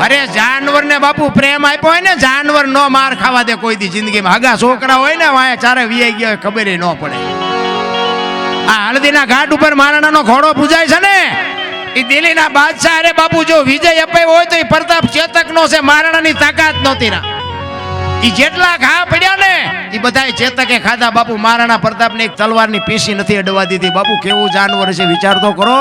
અરે જાનવર ને બાપુ પ્રેમ આપ્યો હોય ને, જાનવર નો માર ખાવા દે કોઈ દી જિંદગીમાં. હગા છોકરા હોય ને વાયા ચારે વીઆઈ ગયા હોય ખબર ન પડે. આ હળદીના ઘાટ ઉપર મહારાણાનો ઘોડો પૂજાય છે ને, એ દિલ્હીના બાદશાહ. અરે બાપુ જો વિજય અપાયો હોય તો એ પ્રતાપ ચેતક નો છે, મહારાણાની તાકાત નહોતી ના. એ જેટલા ઘા પડ્યા ને એ બધા ચેતકે ખાધા બાપુ. મહારાણા પ્રતાપ ને એક તલવારની પીસી નથી અડવા દીધી. બાપુ કેવું જાનવર છે વિચાર તો કરો.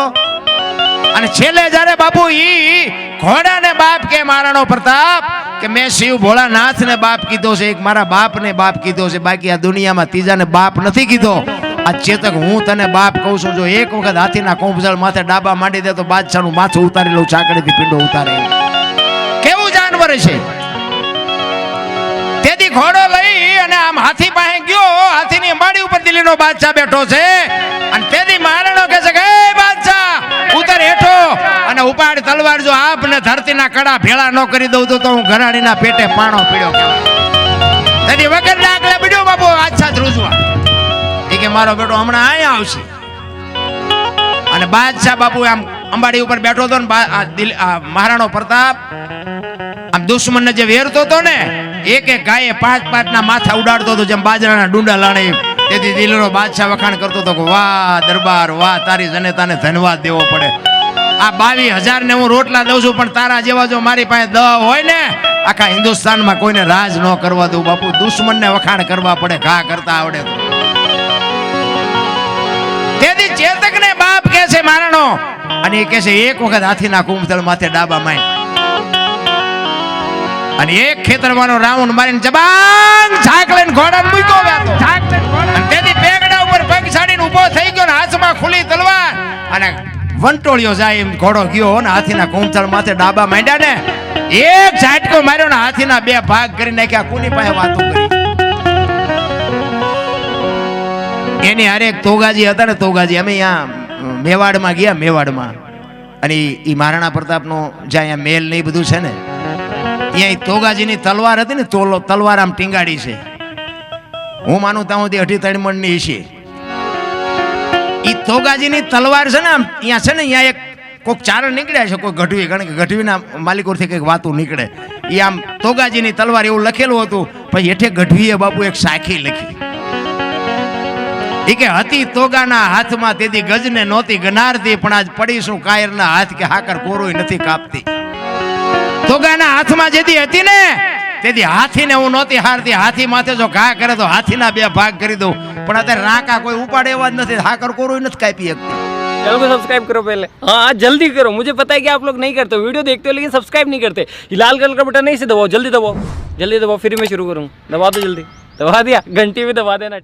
અને છેલ્લે જયારે બાપુ ઈ ઘોડાને બાપ કે મહારાણો પ્રતાપ કે મેં શિવ ભોળાનાથ ને બાપ કીધો છે, એક મારા બાપ ને બાપ કીધો છે, બાકી આ દુનિયામાં ત્રીજાને બાપ નથી કીધો. આ ચેતક હું તને બાપ કહું છું, જો એક વખત હાથીના કોંભજળ માથે ડાબા માંડી દે તો બાદશાહનું માથું ઉતારી લઉં, ચાકડીથી પીંડો ઉતારે. કેવું જાનવર છે. તેથી ઘોડો લઈ અને આમ હાથી પાસે ગયો. હાથીની અંબાડી ઉપર દિલ્હીનો બાદશાહ બેઠો છે. અને તેથી મહારાણો કહે છે કે બાદશાહ ઉતર હેઠો અને ઉપાડ તલવાર. જો આપને ધરતીના કડા ભેળા ન કરી દઉં તો હું ઘરાણીના પેટે પાણો પીડ્યો કહેવાય. તેથી વગર ડાકલે પીડ્યો બાપુ બાદશાહ ધ્રુજવા. એ કે મારો બેટો હમણાં અહીંયા આવશે. અને બાદશાહ બાપુ આમ અંબાડી ઉપર બેઠો હતો ને, મહારાણો પ્રતાપ આમ દુશ્મનને જે વેરતો હતો ને, એક એક ગાયે 5-5 ના માથા ઉડાડતો હતો જેમ બાજરાના ડુંડા લાણે. તેથી દિલ્હીનો બાદશાહ વખાણ કરતો હતો કે વાહ દરબાર વાહ, તારી જનતાને ધન્યવાદ દેવો પડે. આ 22,000 ને હું રોટલા દઉં છું, પણ તારા જેવા જો મારી પાસે દવા હોય ને આખા હિન્દુસ્તાનમાં કોઈને રાજ ન કરવા દઉં. બાપુ દુશ્મનને વખાણ કરવા પડે, ઘા કરતા આવડે તો. તેથી ચેતકને બાપ કહે છે મહારાણો. અને એ કહે છે એક વખત હાથીના કુંભતળ માથે ડાબા માંડ અને એક ખેતરમાંનો રાઉન્ડ મારીને જબાંગ ઝાક લઈને ઘોડાને મૂક્યો વ્યાતો. અને તેથી પેગડા ઉપર પગ છાડીને ઊભો થઈ ગયો ને હાથમાં ખુલ્લી તલવાર અને વંટોળિયો જાય એમ ઘોડો ગયો ને હાથીના કુંભતળ માથે ડાબા માંડ્યા ને એક ઝાટકો માર્યો ને હાથીના 2 ભાગ કરી નાખ્યા. કોની પાસે વાતો કરી એની હારે એક તોગાજી હતા ને, તોગાજી. અમે અહીંયા મેવાડમાં ગયા, મેવાડમાં. અને એ મહારાણા પ્રતાપનો જ્યાં અહીંયા મેલ ને એ બધું છે ને, અહીંયા તોગાજીની તલવાર હતી ને, તલવાર આમ ટીંગાડી છે. હું માનું ત્યાં સુધી 2.5 મણની છે. એ તોગાજીની તલવાર છે ને, આમ અહીંયા છે ને, અહીંયા એક કોઈક ચારણ નીકળ્યા છે, કોઈ ગઢવી. કારણ કે ગઢવીના માલિકોથી કંઈક વાતું નીકળે. એ આમ તોગાજીની તલવાર એવું લખેલું હતું. પછી હેઠે ગઢવીએ બાપુ એક સાખી લખી. એ કે હતી તોગાના હાથમાં તેથી ગજને નહોતી ગનારતી, પણ આજ પડીશું કાયરના હાથ કે હાકર કોરોય નથી કાપતી. તોગાના હાથમાં જેથી હતી ને તેથી હાથીને હું નહોતી હારતી. હાથી માથે જો ઘા કરે તો હાથીના 2 ભાગ કરી દઉં, પણ અત્યારે રાકા કોઈ ઉપાડે એવા જ નથી, હાકર કોરોય નથી કાપી શકતી. चैनल को सब्सक्राइब करो पहले, हाँ जल्दी करो. मुझे पता है कि आप लोग नहीं करते हो, वीडियो देखते हो लेकिन सब्सक्राइब नहीं करते. ये लाल कलर का बटन नहीं से दबाओ, जल्दी दबाओ, जल्दी दबाओ. फिर मैं शुरू करूँ. दबा दो जल्दी. दबा दिया, घंटी भी दबा देना.